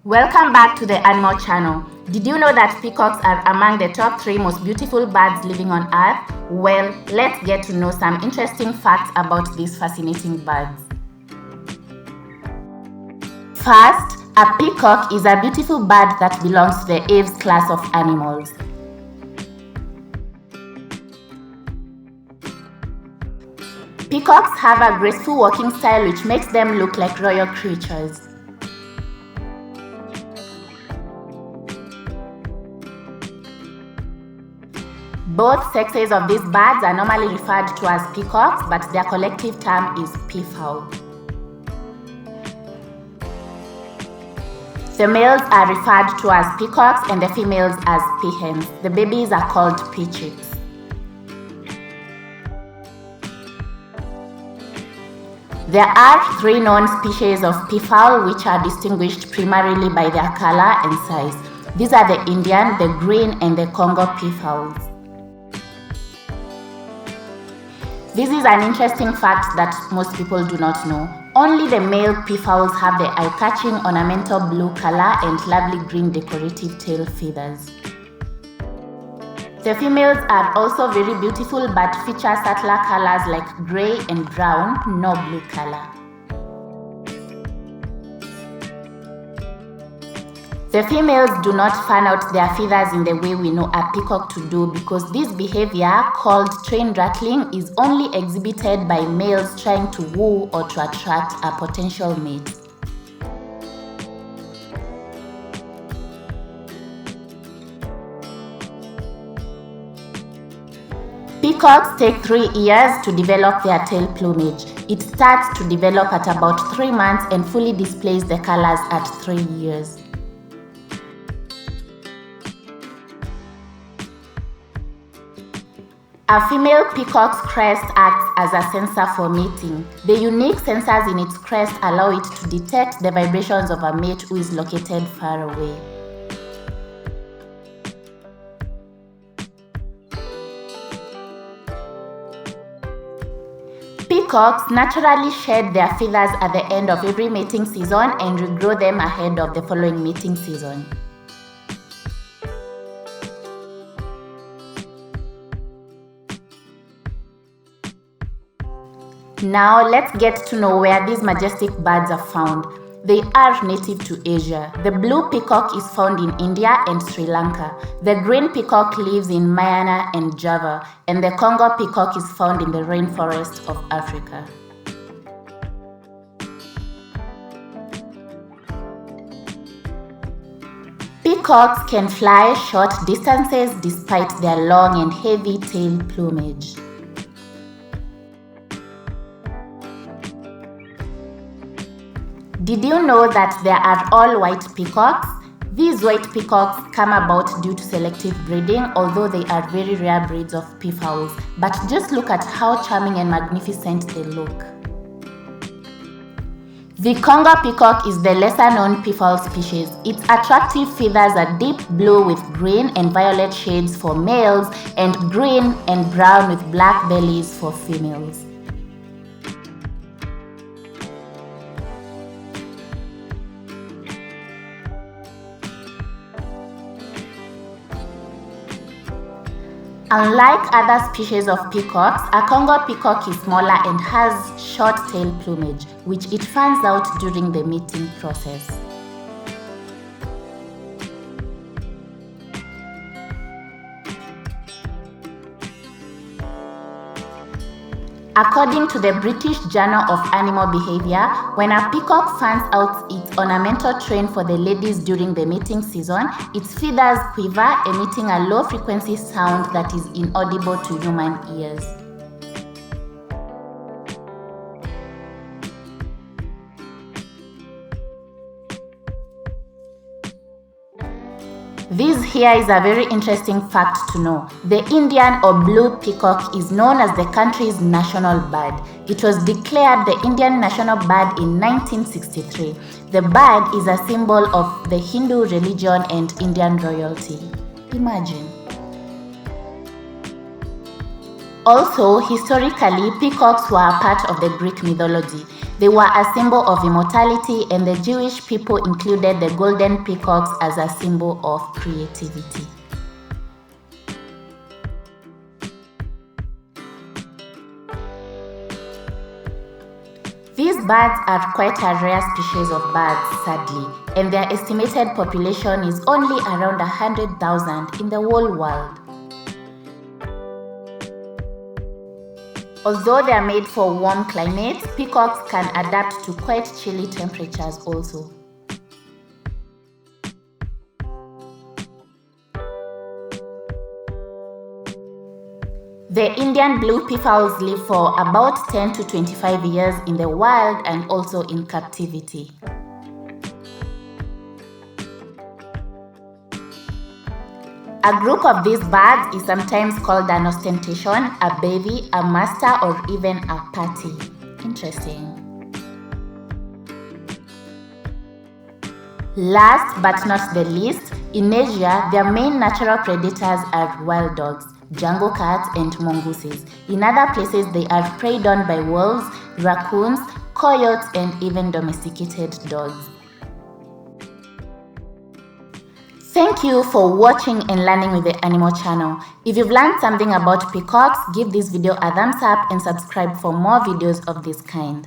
Welcome back to the Animal Channel. Did you know that peacocks are among the top 3 most beautiful birds living on Earth? Well, let's get to know some interesting facts about these fascinating birds. First, a peacock is a beautiful bird that belongs to the aves class of animals. Peacocks have a graceful walking style which makes them look like royal creatures. Both sexes of these birds are normally referred to as peacocks, but their collective term is peafowl. The males are referred to as peacocks and the females as peahens. The babies are called peachicks. There are 3 known species of peafowl which are distinguished primarily by their color and size. These are the Indian, the green, and the Congo peafowls. This is an interesting fact that most people do not know. Only the male peafowls have the eye-catching ornamental blue color and lovely green decorative tail feathers. The females are also very beautiful but feature subtler colors like gray and brown, no blue color. The females do not fan out their feathers in the way we know a peacock to do because this behavior, called train rattling, is only exhibited by males trying to woo or to attract a potential mate. Peacocks take 3 years to develop their tail plumage. It starts to develop at about 3 months and fully displays the colors at 3 years. A female peacock's crest acts as a sensor for mating. The unique sensors in its crest allow it to detect the vibrations of a mate who is located far away. Peacocks naturally shed their feathers at the end of every mating season and regrow them ahead of the following mating season. Now let's get to know where these majestic birds are found. They are native to Asia. The blue peacock is found in India and Sri Lanka. The green peacock lives in Myanmar and Java, and the Congo peacock is found in the rainforest of Africa. Peacocks can fly short distances despite their long and heavy tail plumage. Did you know that there are all white peacocks? These white peacocks come about due to selective breeding, although they are very rare breeds of peafowls. But just look at how charming and magnificent they look. The Congo peacock is the lesser known peafowl species. Its attractive feathers are deep blue with green and violet shades for males and green and brown with black bellies for females. Unlike other species of peacocks, a Congo peacock is smaller and has short tail plumage, which it fans out during the mating process. According to the British Journal of Animal Behavior, when a peacock fans out its ornamental train for the ladies during the mating season, its feathers quiver, emitting a low-frequency sound that is inaudible to human ears. This here is a very interesting fact to know. The Indian or blue peacock is known as the country's national bird. It was declared the Indian national bird in 1963. The bird is a symbol of the Hindu religion and Indian royalty. Imagine. Also, historically, peacocks were a part of the Greek mythology. They were a symbol of immortality, and the Jewish people included the golden peacocks as a symbol of creativity. These birds are quite a rare species of birds, sadly, and their estimated population is only around 100,000 in the whole world. Although they are made for warm climates, peacocks can adapt to quite chilly temperatures also. The Indian blue peafowls live for about 10 to 25 years in the wild and also in captivity. A group of these birds is sometimes called an ostentation, a bevy, a muster, or even a party. Interesting. Last but not the least, in Asia, their main natural predators are wild dogs, jungle cats, and mongooses. In other places, they are preyed on by wolves, raccoons, coyotes, and even domesticated dogs. Thank you for watching and learning with the Animal Channel. If you've learned something about peacocks, give this video a thumbs up and subscribe for more videos of this kind.